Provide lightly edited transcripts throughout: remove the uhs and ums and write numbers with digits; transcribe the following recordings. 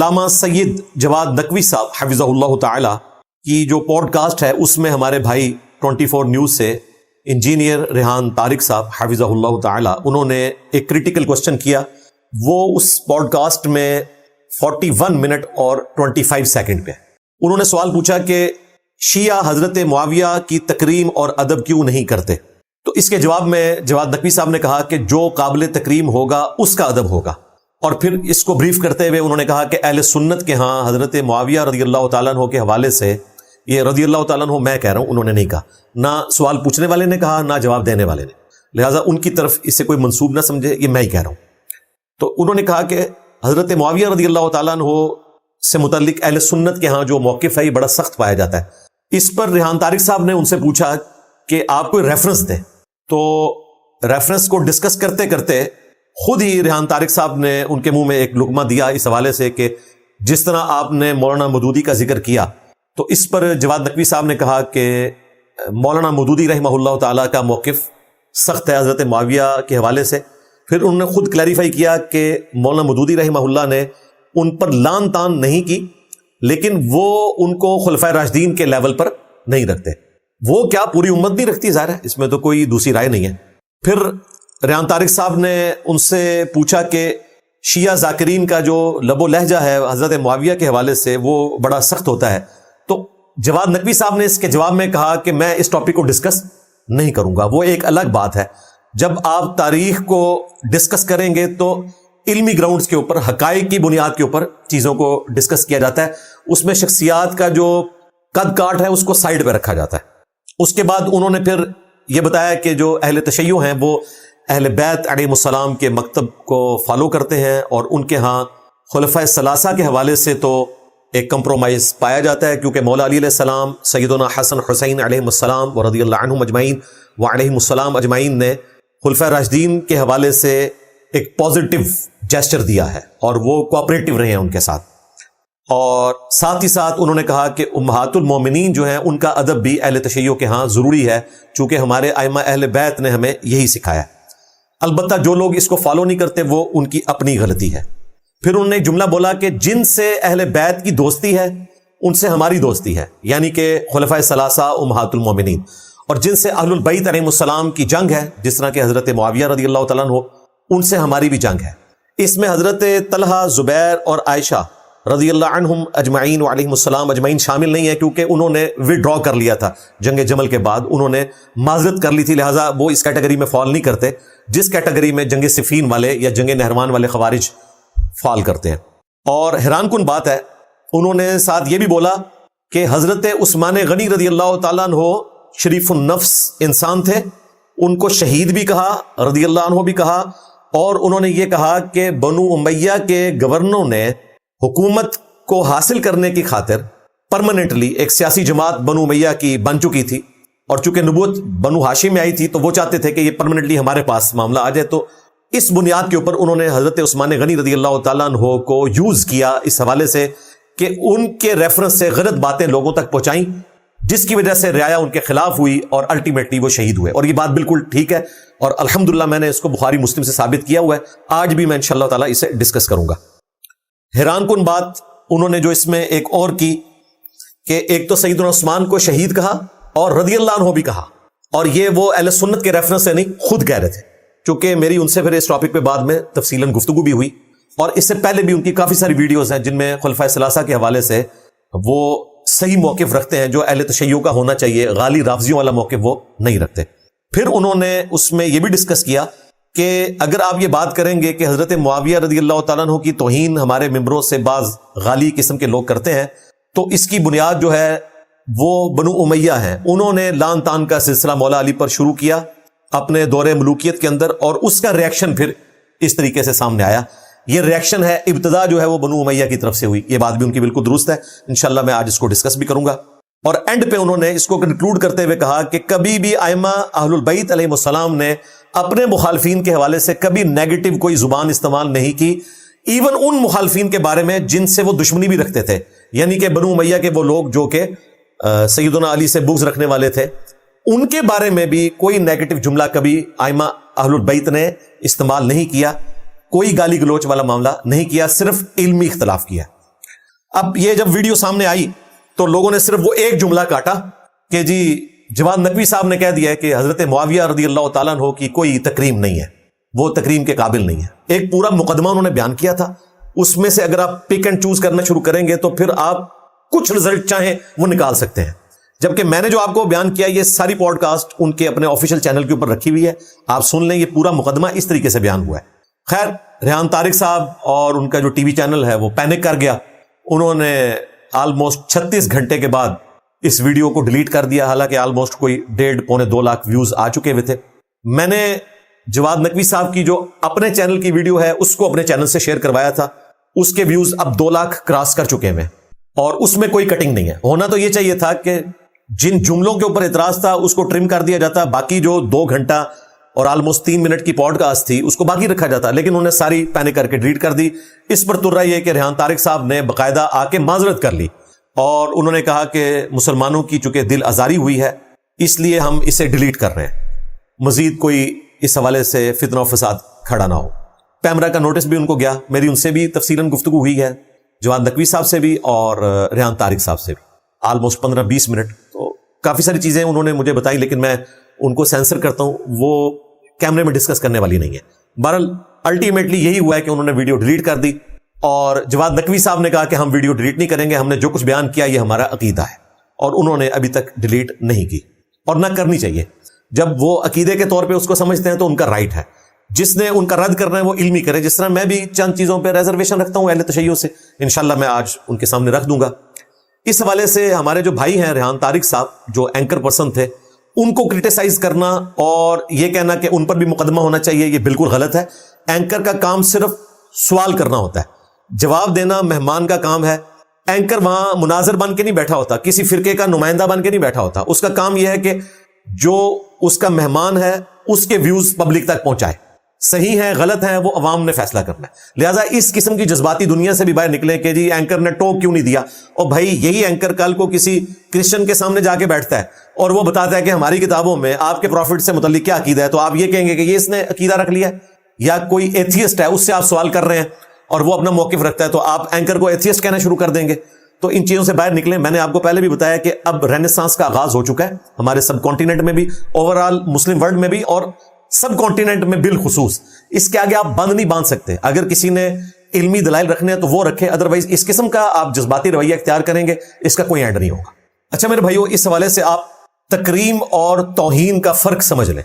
علامہ سید جواد نقوی صاحب حفظہ اللہ تعالی کی جو پوڈ کاسٹ ہے اس میں ہمارے بھائی 24 نیوز سے انجینئر ریحان طارق صاحب حفظہ اللہ تعالی انہوں نے ایک کریٹیکل کوسچن کیا. وہ اس پوڈ کاسٹ میں 41 منٹ اور 25 سیکنڈ پہ انہوں نے سوال پوچھا کہ شیعہ حضرت معاویہ کی تکریم اور ادب کیوں نہیں کرتے. تو اس کے جواب میں جواد نقوی صاحب نے کہا کہ جو قابل تکریم ہوگا اس کا ادب ہوگا. اور پھر اس کو بریف کرتے ہوئے انہوں نے کہا کہ اہل سنت کے ہاں حضرت معاویہ رضی اللہ تعالیٰ عنہ کے حوالے سے، یہ رضی اللہ تعالیٰ عنہ میں کہہ رہا ہوں، انہوں نے نہیں کہا، نہ سوال پوچھنے والے نے کہا نہ جواب دینے والے نے، لہٰذا ان کی طرف اسے کوئی منسوب نہ سمجھے، یہ میں ہی کہہ رہا ہوں. تو انہوں نے کہا کہ حضرت معاویہ رضی اللہ تعالیٰ عنہ سے متعلق اہل سنت کے ہاں جو موقف ہے یہ بڑا سخت پایا جاتا ہے. اس پر ریحان طارق صاحب نے ان سے پوچھا کہ آپ کوئی ریفرنس دیں. تو ریفرنس کو ڈسکس کرتے کرتے خود ہی ریحان طارق صاحب نے ان کے منہ میں ایک لقمہ دیا اس حوالے سے کہ جس طرح آپ نے مولانا مودودی کا ذکر کیا. تو اس پر جواد نقوی صاحب نے کہا کہ مولانا مودودی رحمہ اللہ تعالیٰ کا موقف سخت ہے حضرت معاویہ کے حوالے سے. پھر انہوں نے خود کلیریفائی کیا کہ مولانا مودودی رحمہ اللہ نے ان پر لان تان نہیں کی، لیکن وہ ان کو خلفائے راشدین کے لیول پر نہیں رکھتے. وہ کیا پوری امت نہیں رکھتی، ظاہر ہے اس میں تو کوئی دوسری رائے نہیں ہے. پھر ریحان طارق صاحب نے ان سے پوچھا کہ شیعہ ذاکرین کا جو لب و لہجہ ہے حضرت معاویہ کے حوالے سے وہ بڑا سخت ہوتا ہے. تو جواد نقوی صاحب نے اس کے جواب میں کہا کہ میں اس ٹاپک کو ڈسکس نہیں کروں گا، وہ ایک الگ بات ہے. جب آپ تاریخ کو ڈسکس کریں گے تو علمی گراؤنڈز کے اوپر، حقائق کی بنیاد کے اوپر چیزوں کو ڈسکس کیا جاتا ہے. اس میں شخصیات کا جو قد کاٹ ہے اس کو سائڈ پہ رکھا جاتا ہے. اس کے بعد انہوں نے پھر یہ بتایا کہ جو اہل تشیع ہیں وہ اہل بیت علیہ السلام کے مکتب کو فالو کرتے ہیں، اور ان کے ہاں خلفائے ثلاثہ کے حوالے سے تو ایک کمپرومائز پایا جاتا ہے، کیونکہ مولا علی علیہ السلام، سیدنا حسن حسین علیہ السلام و رضی اللہ عنہم اجمعین و علیہم السلام اجمعین نے خلفائے راشدین کے حوالے سے ایک پازیٹیو جیسچر دیا ہے اور وہ کوآپریٹو رہے ہیں ان کے ساتھ. اور ساتھ ہی ساتھ انہوں نے کہا کہ امہات المومنین جو ہیں ان کا ادب بھی اہل تشیع کے ہاں ضروری ہے، چونکہ ہمارے ائمہ اہل بیت نے ہمیں یہی سکھایا. البتہ جو لوگ اس کو فالو نہیں کرتے وہ ان کی اپنی غلطی ہے. پھر انہوں نے ایک جملہ بولا کہ جن سے اہل بیت کی دوستی ہے ان سے ہماری دوستی ہے، یعنی کہ خلفائے ثلاثہ امہات المومنین. اور جن سے اہل البیت علیہ السلام کی جنگ ہے، جس طرح کہ حضرت معاویہ رضی اللہ تعالیٰ عنہ، ان سے ہماری بھی جنگ ہے. اس میں حضرت طلحہ، زبیر اور عائشہ رضی اللہ عنہم اجمعین و علیہم السلام اجمعین شامل نہیں ہے، کیونکہ انہوں نے وڈرا کر لیا تھا جنگ جمل کے بعد، انہوں نے معذرت کر لی تھی، لہٰذا وہ اس کیٹیگری میں فال نہیں کرتے جس کیٹیگری میں جنگ صفین والے یا جنگ نہروان والے خوارج فال کرتے ہیں. اور حیران کن بات ہے، انہوں نے ساتھ یہ بھی بولا کہ حضرت عثمان غنی رضی اللہ تعالیٰ عنہ شریف النفس انسان تھے، ان کو شہید بھی کہا، رضی اللہ عنہ بھی کہا. اور انہوں نے یہ کہا کہ بنو امیہ کے گورنروں نے حکومت کو حاصل کرنے کی خاطر پرماننٹلی ایک سیاسی جماعت بنو امیہ کی بن چکی تھی، اور چونکہ نبوت بنو ہاشم میں آئی تھی تو وہ چاہتے تھے کہ یہ پرماننٹلی ہمارے پاس معاملہ آ جائے. تو اس بنیاد کے اوپر انہوں نے حضرت عثمان غنی رضی اللہ تعالیٰ عنہ کو یوز کیا اس حوالے سے کہ ان کے ریفرنس سے غلط باتیں لوگوں تک پہنچائیں، جس کی وجہ سے رعایا ان کے خلاف ہوئی اور الٹیمیٹلی وہ شہید ہوئے. اور یہ بات بالکل ٹھیک ہے، اور الحمدللہ میں نے اس کو بخاری مسلم سے ثابت کیا ہوا ہے. آج بھی میں انشاءاللہ تعالیٰ اسے ڈسکس کروں گا. حیران کن بات انہوں نے جو اس میں ایک اور کی کہ ایک تو سیدنا عثمان کو شہید کہا اور رضی اللہ عنہ بھی کہا، اور یہ وہ اہل سنت کے ریفرنس سے نہیں، خود کہہ رہے تھے. چونکہ میری ان سے پھر اس ٹاپک پہ بعد میں تفصیلاً گفتگو بھی ہوئی، اور اس سے پہلے بھی ان کی کافی ساری ویڈیوز ہیں جن میں خلفائے ثلاثہ کے حوالے سے وہ صحیح موقف رکھتے ہیں جو اہل تشیع کا ہونا چاہیے، غالی رافضیوں والا موقف وہ نہیں رکھتے. پھر انہوں نے اس میں یہ بھی ڈسکس کیا کہ اگر آپ یہ بات کریں گے کہ حضرت معاویہ رضی اللہ تعالیٰ عنہ کی توہین ہمارے ممبروں سے بعض غالی قسم کے لوگ کرتے ہیں، تو اس کی بنیاد جو ہے وہ بنو امیہ ہیں. انہوں نے لان تان کا سلسلہ مولا علی پر شروع کیا اپنے دور ملوکیت کے اندر، اور اس کا ریاکشن پھر اس طریقے سے سامنے آیا. یہ ریاکشن ہے، ابتدا جو ہے وہ بنو امیہ کی طرف سے ہوئی. یہ بات بھی ان کی بالکل درست ہے، انشاءاللہ میں آج اس کو ڈسکس بھی کروں گا. اور اینڈ پہ انہوں نے اس کو کنکلوڈ کرتے ہوئے کہا کہ کبھی بھی ائمہ اہل البیت علیہ السلام نے اپنے مخالفین کے حوالے سے کبھی نیگیٹو کوئی زبان استعمال نہیں کی، ایون ان مخالفین کے بارے میں جن سے وہ دشمنی بھی رکھتے تھے، یعنی کہ بنو امیہ کے وہ لوگ جو کہ سیدنا علی سے بغض رکھنے والے تھے، ان کے بارے میں بھی کوئی نیگیٹو جملہ کبھی ائمہ اہل البیت نے استعمال نہیں کیا، کوئی گالی گلوچ والا معاملہ نہیں کیا، صرف علمی اختلاف کیا. اب یہ جب ویڈیو سامنے آئی تو لوگوں نے صرف وہ ایک جملہ کاٹا کہ جی جواد نقوی صاحب نے کہہ دیا ہے کہ حضرت معاویہ رضی اللہ تعالیٰ عنہ کی کوئی تکریم نہیں ہے، وہ تکریم کے قابل نہیں ہے. ایک پورا مقدمہ انہوں نے بیان کیا تھا، اس میں سے اگر آپ پک اینڈ چوز کرنا شروع کریں گے تو پھر آپ کچھ رزلٹ چاہیں وہ نکال سکتے ہیں. جبکہ میں نے جو آپ کو بیان کیا یہ ساری پوڈ کاسٹ ان کے اپنے آفیشیل چینل کے اوپر رکھی ہوئی ہے، آپ سن لیں، یہ پورا مقدمہ اس طریقے سے بیان ہوا ہے. خیر، ریحان طارق صاحب اور ان کا جو ٹی وی چینل ہے وہ پینک کر گیا. انہوں نے آلموسٹ 36 گھنٹے کے بعد اس ویڈیو کو ڈیلیٹ کر دیا، حالانکہ آلموسٹ کوئی 1.5-2 لاکھ ویوز آ چکے ہوئے تھے. میں نے جواد نقوی صاحب کی جو اپنے چینل کی ویڈیو ہے اس کو اپنے چینل سے شیئر کروایا تھا، اس کے ویوز اب 2 لاکھ کراس کر چکے ہیں اور اس میں کوئی کٹنگ نہیں ہے. ہونا تو یہ چاہیے تھا کہ جن جملوں کے اوپر اعتراض تھا اس کو ٹرم کر دیا جاتا، باقی جو 2 گھنٹہ اور آلموسٹ 3 منٹ کی پوڈ کاسٹ تھی اس کو باقی رکھا جاتا، لیکن انہوں نے ساری پینک کر کے ڈیلیٹ کر دی. اس پر تر رہا یہ کہ ریحان طارق صاحب نے باقاعدہ آ کے معذرت کر لی اور انہوں نے کہا کہ مسلمانوں کی چونکہ دل آزاری ہوئی ہے اس لیے ہم اسے ڈیلیٹ کر رہے ہیں، مزید کوئی اس حوالے سے فتنہ و فساد کھڑا نہ ہو. پیمرا کا نوٹس بھی ان کو گیا، میری ان سے بھی تفصیلاً گفتگو ہوئی ہے، جواد نقوی صاحب سے بھی اور ریحان طارق صاحب سے بھی، آلموسٹ 15-20 منٹ. تو کافی ساری چیزیں انہوں نے مجھے بتائی لیکن میں ان کو سینسر کرتا ہوں، وہ کیمرے میں ڈسکس کرنے والی نہیں ہے. بہرحال الٹیمیٹلی یہی ہوا ہے کہ انہوں نے ویڈیو ڈیلیٹ کر دی اور جواد نقوی صاحب نے کہا کہ ہم ویڈیو ڈیلیٹ نہیں کریں گے، ہم نے جو کچھ بیان کیا یہ ہمارا عقیدہ ہے، اور انہوں نے ابھی تک ڈیلیٹ نہیں کی اور نہ کرنی چاہیے. جب وہ عقیدے کے طور پہ اس کو سمجھتے ہیں تو ان کا رائٹ ہے، جس نے ان کا رد کرنا ہے وہ علمی کرے. جس طرح میں بھی چند چیزوں پہ ریزرویشن رکھتا ہوں اہل تشیع سے، انشاءاللہ میں آج ان کے سامنے رکھ دوں گا. اس حوالے سے ہمارے جو بھائی ہیں ریحان طارق صاحب جو اینکر پرسن تھے، ان کو کرٹیسائز کرنا اور یہ کہنا کہ ان پر بھی مقدمہ ہونا چاہیے یہ بالکل غلط ہے. اینکر کا کام صرف سوال کرنا ہوتا ہے، جواب دینا مہمان کا کام ہے. اینکر وہاں مناظر بن کے نہیں بیٹھا ہوتا، کسی فرقے کا نمائندہ بن کے نہیں بیٹھا ہوتا. اس کا کام یہ ہے کہ جو اس کا مہمان ہے اس کے ویوز پبلک تک پہنچائے، صحیح ہیں غلط ہیں وہ عوام نے فیصلہ کرنا ہے. لہٰذا اس قسم کی جذباتی دنیا سے بھی باہر نکلیں کہ جی اینکر نے ٹوک کیوں نہیں دیا. اور بھائی یہی اینکر کل کو کسی کرسچن کے سامنے جا کے بیٹھتا ہے اور وہ بتاتا ہے کہ ہماری کتابوں میں آپ کے پروفٹ سے متعلق کیا عقیدہ ہے، تو آپ یہ کہیں گے کہ یہ اس نے عقیدہ رکھ لیا ہے. یا کوئی ایتھیسٹ ہے اس سے آپ سوال کر رہے ہیں اور وہ اپنا موقف رکھتا ہے تو آپ اینکر کو ایتھیسٹ کہنا شروع کر دیں گے. تو ان چیزوں سے باہر نکلیں. میں نے آپ کو پہلے بھی بتایا کہ اب رینیسانس کا آغاز ہو چکا ہے ہمارے سب کانٹیننٹ میں بھی، اوور آل مسلم ورلڈ میں بھی، اور سب کانٹیننٹ میں بالخصوص. اس کے آگے آپ بند نہیں باندھ سکتے. اگر کسی نے علمی دلائل رکھنے ہیں تو وہ رکھے، ادروائز اس قسم کا آپ جذباتی رویہ اختیار کریں گے اس کا کوئی اینڈ نہیں ہوگا. اچھا میرے بھائیو، اس حوالے سے آپ تکریم اور توہین کا فرق سمجھ لیں.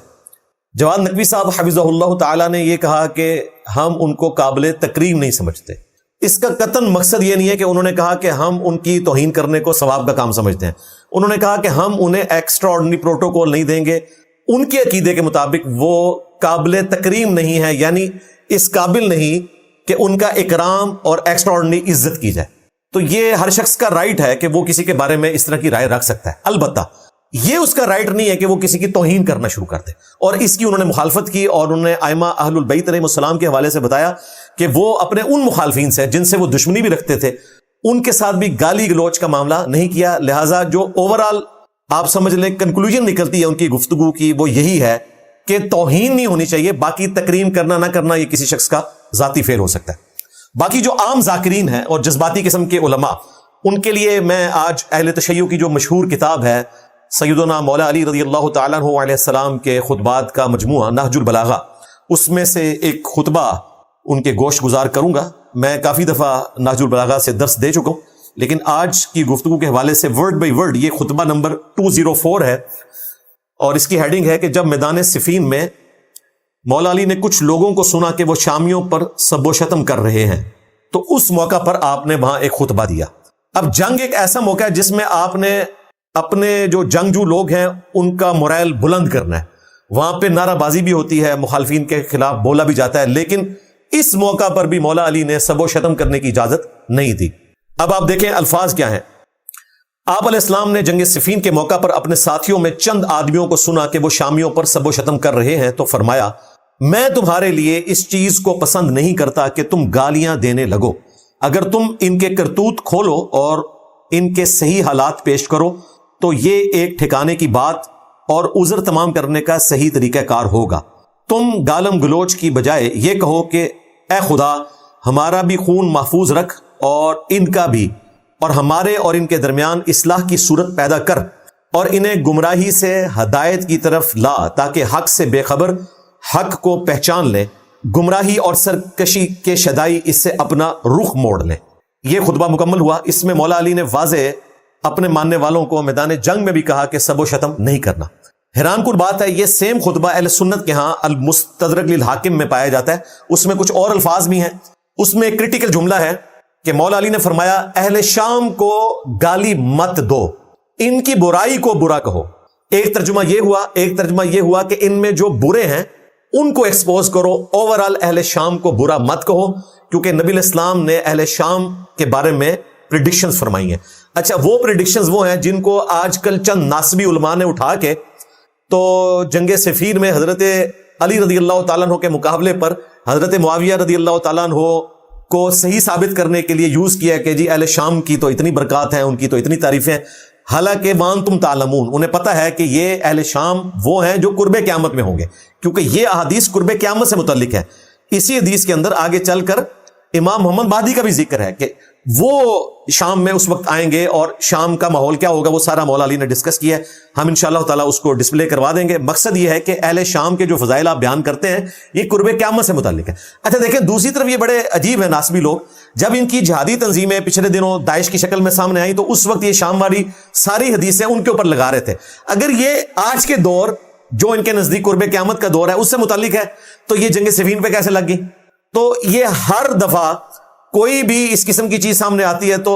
جواد نقوی صاحب حفظہ اللہ تعالی نے یہ کہا کہ ہم ان کو قابل تکریم نہیں سمجھتے. اس کا قطعاً مقصد یہ نہیں ہے کہ انہوں نے کہا کہ ہم ان کی توہین کرنے کو ثواب کا کام سمجھتے ہیں. انہوں نے کہا کہ ہم انہیں ایکسٹرا آرڈنری پروٹوکول نہیں دیں گے، ان کے عقیدے کے مطابق وہ قابل تکریم نہیں ہے، یعنی اس قابل نہیں کہ ان کا اکرام اور ایکسٹرا آرڈنری عزت کی جائے. تو یہ ہر شخص کا رائٹ ہے کہ وہ کسی کے بارے میں اس طرح کی رائے رکھ سکتا ہے، البتہ یہ اس کا رائٹ نہیں ہے کہ وہ کسی کی توہین کرنا شروع کر دے. اور اس کی انہوں نے مخالفت کی اور انہوں نے ائمہ اہل البیت علیہ السلام کے حوالے سے بتایا کہ وہ اپنے ان مخالفین سے جن سے وہ دشمنی بھی رکھتے تھے ان کے ساتھ بھی گالی گلوچ کا معاملہ نہیں کیا. لہٰذا جو اوور آل آپ سمجھ لیں کنکلوژن نکلتی ہے ان کی گفتگو کی وہ یہی ہے کہ توہین نہیں ہونی چاہیے، باقی تکریم کرنا نہ کرنا یہ کسی شخص کا ذاتی فعل ہو سکتا ہے. باقی جو عام ذاکرین ہیں اور جذباتی قسم کے علماء، ان کے لیے میں آج اہل تشیع کی جو مشہور کتاب ہے سیدنا مولا علی رضی اللہ تعالیٰ عنہ علیہ السلام کے خطبات کا مجموعہ نہج البلاغہ، اس میں سے ایک خطبہ ان کے گوشت گزار کروں گا. میں کافی دفعہ نہج البلاغہ سے درس دے چکا ہوں، لیکن آج کی گفتگو کے حوالے سے ورڈ بائی ورڈ یہ خطبہ نمبر 204 ہے اور اس کی ہیڈنگ ہے کہ جب میدان صفین میں مولا علی نے کچھ لوگوں کو سنا کہ وہ شامیوں پر سب و شتم کر رہے ہیں تو اس موقع پر آپ نے وہاں ایک خطبہ دیا. اب جنگ ایک ایسا موقع ہے جس میں آپ نے اپنے جو جنگجو لوگ ہیں ان کا مورائل بلند کرنا ہے. وہاں پہ نعرہ بازی بھی ہوتی ہے، مخالفین کے خلاف بولا بھی جاتا ہے، لیکن اس موقع پر بھی مولا علی نے سب و شتم کرنے کی اجازت نہیں دی. اب آپ دیکھیں الفاظ کیا ہیں. آپ علیہ السلام نے جنگ صفین کے موقع پر اپنے ساتھیوں میں چند آدمیوں کو سنا کہ وہ شامیوں پر سب و شتم کر رہے ہیں تو فرمایا، میں تمہارے لیے اس چیز کو پسند نہیں کرتا کہ تم گالیاں دینے لگو. اگر تم ان کے کرتوت کھولو اور ان کے صحیح حالات پیش کرو تو یہ ایک ٹھکانے کی بات اور عذر تمام کرنے کا صحیح طریقہ کار ہوگا. تم گالم گلوچ کی بجائے یہ کہو کہ اے خدا ہمارا بھی خون محفوظ رکھ اور ان کا بھی، اور ہمارے اور ان کے درمیان اصلاح کی صورت پیدا کر اور انہیں گمراہی سے ہدایت کی طرف لا تاکہ حق سے بے خبر حق کو پہچان لیں، گمراہی اور سرکشی کے شدائی اس سے اپنا رخ موڑ لیں۔ یہ خطبہ مکمل ہوا۔ اس میں مولا علی نے واضح اپنے ماننے والوں کو میدان جنگ میں بھی کہا کہ سب و شتم نہیں کرنا۔ حیران کن بات ہے، یہ سیم خطبہ اہل سنت کے ہاں المستدرک للحاکم میں پایا جاتا ہے، اس میں کچھ اور الفاظ بھی ہیں۔ اس میں ایک کرٹیکل جملہ ہے کہ مولا علی نے فرمایا اہل شام کو گالی مت دو، ان کی برائی کو برا کہو۔ ایک ترجمہ یہ ہوا کہ ان میں جو برے ہیں ان کو ایکسپوز کرو، اوورال اہل شام کو برا مت کہو، کیونکہ نبی علیہ السلام نے اہل شام کے بارے میں پریڈکشنز فرمائی ہیں۔ اچھا، وہ پریڈکشنز وہ ہیں جن کو آج کل چند ناسبی علماء نے اٹھا کے تو جنگ صفین میں حضرت علی رضی اللہ تعالیٰ عنہ کے مقابلے پر حضرت معاویہ رضی اللہ تعالیٰ عنہ کو صحیح ثابت کرنے کے لیے یوز کیا کہ جی اہل شام کی تو اتنی برکات ہیں، ان کی تو اتنی تعریفیں، حالانکہ وانتم تعلمون، انہیں پتہ ہے کہ یہ اہل شام وہ ہیں جو قرب قیامت میں ہوں گے، کیونکہ یہ احادیث قرب قیامت سے متعلق ہے۔ اسی حدیث کے اندر آگے چل کر امام محمد مہدی کا بھی ذکر ہے کہ وہ شام میں اس وقت آئیں گے اور شام کا ماحول کیا ہوگا وہ سارا مولا علی نے ڈسکس کیا ہے۔ ہم انشاءاللہ تعالیٰ اس کو ڈسپلے کروا دیں گے۔ مقصد یہ ہے کہ اہل شام کے جو فضائل آپ بیان کرتے ہیں یہ قرب قیامت سے متعلق ہے۔ اچھا دیکھیں، دوسری طرف یہ بڑے عجیب ہیں ناسبی لوگ، جب ان کی جہادی تنظیمیں پچھلے دنوں داعش کی شکل میں سامنے آئیں تو اس وقت یہ شام والی ساری حدیثیں ان کے اوپر لگا رہے تھے۔ اگر یہ آج کے دور جو ان کے نزدیک قرب قیامت کا دور ہے اس سے متعلق ہے تو یہ جنگ صفین پہ کیسے لگ گئی؟ تو یہ ہر دفعہ کوئی بھی اس قسم کی چیز سامنے آتی ہے تو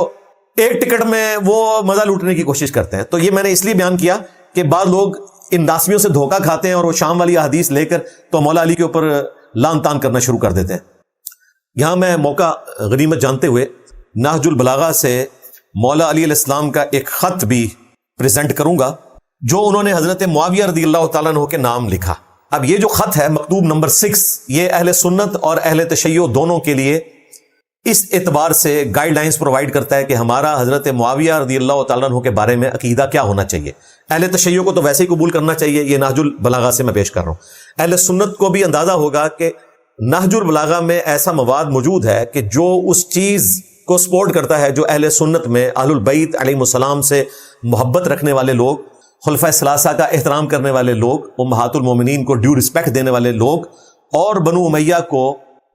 ایک ٹکٹ میں وہ مزہ لوٹنے کی کوشش کرتے ہیں۔ تو یہ میں نے اس لیے بیان کیا کہ بعض لوگ ان ناسبیوں سے دھوکہ کھاتے ہیں اور وہ شام والی حدیث لے کر تو مولا علی کے اوپر لان تان کرنا شروع کر دیتے ہیں۔ یہاں میں موقع غنیمت جانتے ہوئے نہج البلاغہ سے مولا علی علیہ السلام کا ایک خط بھی پریزنٹ کروں گا جو انہوں نے حضرت معاویہ رضی اللہ تعالیٰ عنہ کے نام لکھا۔ اب یہ جو خط ہے مکتوب نمبر 6، یہ اہل سنت اور اہل تشیع دونوں کے لیے اس اعتبار سے گائیڈ لائنز پرووائڈ کرتا ہے کہ ہمارا حضرت معاویہ رضی اللہ تعالیٰ عنہ کے بارے میں عقیدہ کیا ہونا چاہیے۔ اہل تشیع کو تو ویسے ہی قبول کرنا چاہیے، یہ نہج البلاغہ سے میں پیش کر رہا ہوں۔ اہل سنت کو بھی اندازہ ہوگا کہ نہج البلاغہ میں ایسا مواد موجود ہے کہ جو اس چیز کو سپورٹ کرتا ہے جو اہل سنت میں اہل البیت علیہم السلام سے محبت رکھنے والے لوگ، خلفۂ ثلاثہ کا احترام کرنے والے لوگ، امہات المومنین کو ڈیو رسپیکٹ دینے والے لوگ اور بنو امیہ کو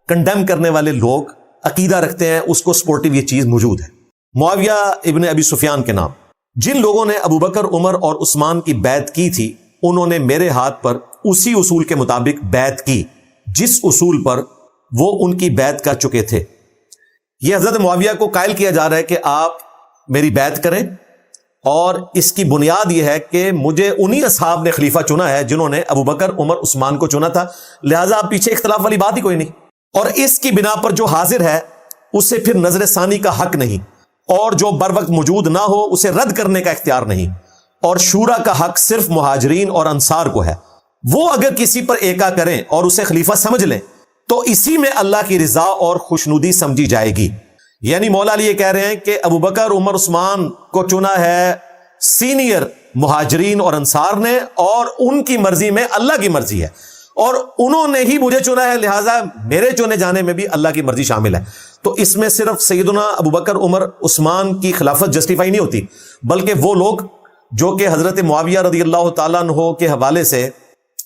کنڈیم کرنے والے لوگ عقیدہ رکھتے ہیں، اس کو سپورٹیو یہ چیز موجود ہے۔ معاویہ ابن ابی سفیان کے نام جن لوگوں نے ابو بکر، عمر اور عثمان کی بیعت کی تھی انہوں نے میرے ہاتھ پر اسی اصول کے مطابق بیعت کی جس اصول پر وہ ان کی بیعت کر چکے تھے۔ یہ حضرت معاویہ کو قائل کیا جا رہا ہے کہ آپ میری بیعت کریں، اور اس کی بنیاد یہ ہے کہ مجھے انہی اصحاب نے خلیفہ چنا ہے جنہوں نے ابو بکر، عمر، عثمان کو چنا تھا، لہٰذا آپ پیچھے اختلاف والی بات ہی کوئی نہیں، اور اس کی بنا پر جو حاضر ہے اسے پھر نظر ثانی کا حق نہیں، اور جو بر وقت موجود نہ ہو اسے رد کرنے کا اختیار نہیں، اور شورا کا حق صرف مہاجرین اور انصار کو ہے۔ وہ اگر کسی پر ایکا کریں اور اسے خلیفہ سمجھ لیں تو اسی میں اللہ کی رضا اور خوشنودی سمجھی جائے گی۔ یعنی مولا علی یہ کہہ رہے ہیں کہ ابو بکر، عمر، عثمان کو چنا ہے سینئر مہاجرین اور انصار نے، اور ان کی مرضی میں اللہ کی مرضی ہے، اور انہوں نے ہی مجھے چنا ہے، لہٰذا میرے چنے جانے میں بھی اللہ کی مرضی شامل ہے۔ تو اس میں صرف سیدنا ابو بکر، عمر، عثمان کی خلافت جسٹیفائی نہیں ہوتی، بلکہ وہ لوگ جو کہ حضرت معاویہ رضی اللہ تعالیٰ عنہ کے حوالے سے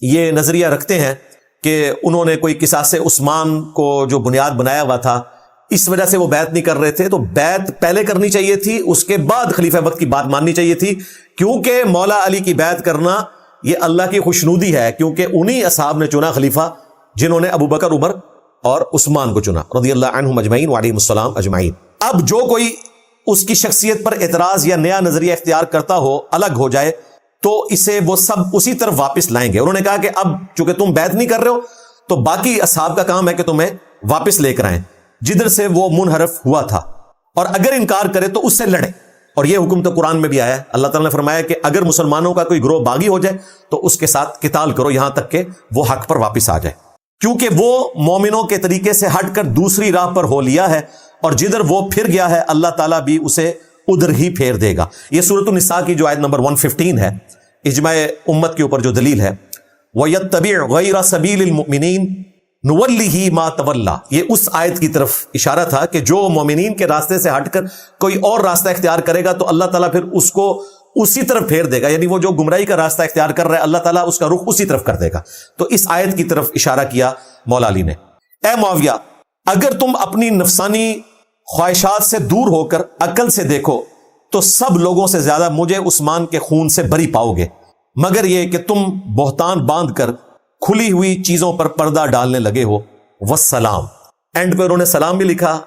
یہ نظریہ رکھتے ہیں کہ انہوں نے کوئی قصاص عثمان کو جو بنیاد بنایا ہوا تھا اس وجہ سے وہ بیعت نہیں کر رہے تھے، تو بیعت پہلے کرنی چاہیے تھی، اس کے بعد خلیفہ وقت کی بات ماننی چاہیے تھی، کیونکہ مولا علی کی بیعت کرنا یہ اللہ کی خوشنودی ہے، کیونکہ انہی اصحاب نے چنا خلیفہ جنہوں نے ابو بکر، عمر اور عثمان کو چنا رضی اللہ عنہم اجمعین وعلیہم السلام اجمعین۔ اب جو کوئی اس کی شخصیت پر اعتراض یا نیا نظریہ اختیار کرتا ہو، الگ ہو جائے، تو اسے وہ سب اسی طرف واپس لائیں گے۔ انہوں نے کہا کہ اب چونکہ تم بیعت نہیں کر رہے ہو تو باقی اصحاب کا کام ہے کہ تمہیں واپس لے کر آئیں جدھر سے وہ منحرف ہوا تھا، اور اگر انکار کرے تو اس سے لڑے۔ اور یہ حکم تو قرآن میں بھی آیا ہے، اللہ تعالیٰ نے فرمایا کہ اگر مسلمانوں کا کوئی گروہ باغی ہو جائے تو اس کے ساتھ قتال کرو یہاں تک کہ وہ حق پر واپس آ جائے، کیونکہ وہ مومنوں کے طریقے سے ہٹ کر دوسری راہ پر ہو لیا ہے، اور جدھر وہ پھر گیا ہے اللہ تعالیٰ بھی اسے ادھر ہی پھیر دے گا۔ یہ سورۃ النساء کی جو آیت نمبر 115 ہے، اجماع امت کے اوپر جو دلیل ہے، وَيَتَّبِعْ غَيْرَ سَبِيلِ الْمُؤْمِنِينَ نولیہ ما تولا، یہ اس آیت کی طرف اشارہ تھا کہ جو مومنین کے راستے سے ہٹ کر کوئی اور راستہ اختیار کرے گا تو اللہ تعالیٰ پھر اس کو اسی طرف پھیر دے گا، یعنی وہ جو گمراہی کا راستہ اختیار کر رہا ہے اللہ تعالیٰ اس کا رخ اسی طرف کر دے گا۔ تو اس آیت کی طرف اشارہ کیا مولا علی نے۔ اے معاویہ، اگر تم اپنی نفسانی خواہشات سے دور ہو کر عقل سے دیکھو تو سب لوگوں سے زیادہ مجھے عثمان کے خون سے بری پاؤ گے، مگر یہ کہ تم بہتان باندھ کر کھلی ہوئی چیزوں پر پردہ ڈالنے لگے ہو۔ والسلام، اینڈ پہ انہوں نے سلام بھی لکھا،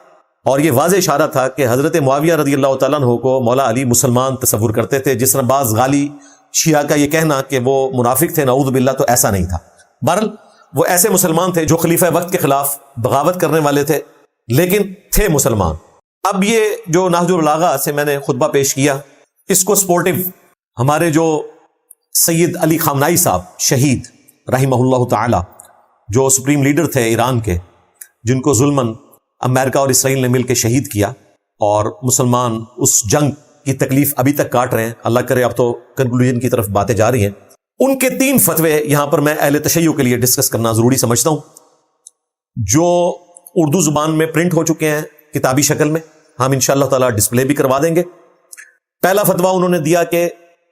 اور یہ واضح اشارہ تھا کہ حضرت معاویہ رضی اللہ تعالیٰ عنہ کو مولا علی مسلمان تصور کرتے تھے، جس طرح بعض غالی شیعہ کا یہ کہنا کہ وہ منافق تھے، نعوذ باللہ، تو ایسا نہیں تھا۔ بہرحال وہ ایسے مسلمان تھے جو خلیفہ وقت کے خلاف بغاوت کرنے والے تھے، لیکن تھے مسلمان۔ اب یہ جو نہج البلاغہ سے میں نے خطبہ پیش کیا، اس کو سپورٹیو ہمارے جو سید علی خامنائی صاحب شہید رحمہ اللہ تعالی، جو سپریم لیڈر تھے ایران کے، جن کو ظلماً امریکہ اور اسرائیل نے مل کے شہید کیا، اور مسلمان اس جنگ کی تکلیف ابھی تک کاٹ رہے ہیں، اللہ کرے اب تو کنکلوژن کی طرف باتیں جا رہی ہیں۔ ان کے 3 فتوے یہاں پر میں اہل تشیع کے لیے ڈسکس کرنا ضروری سمجھتا ہوں، جو اردو زبان میں پرنٹ ہو چکے ہیں کتابی شکل میں، ہم انشاءاللہ تعالی ڈسپلے بھی کروا دیں گے۔ پہلا فتویٰ انہوں نے دیا کہ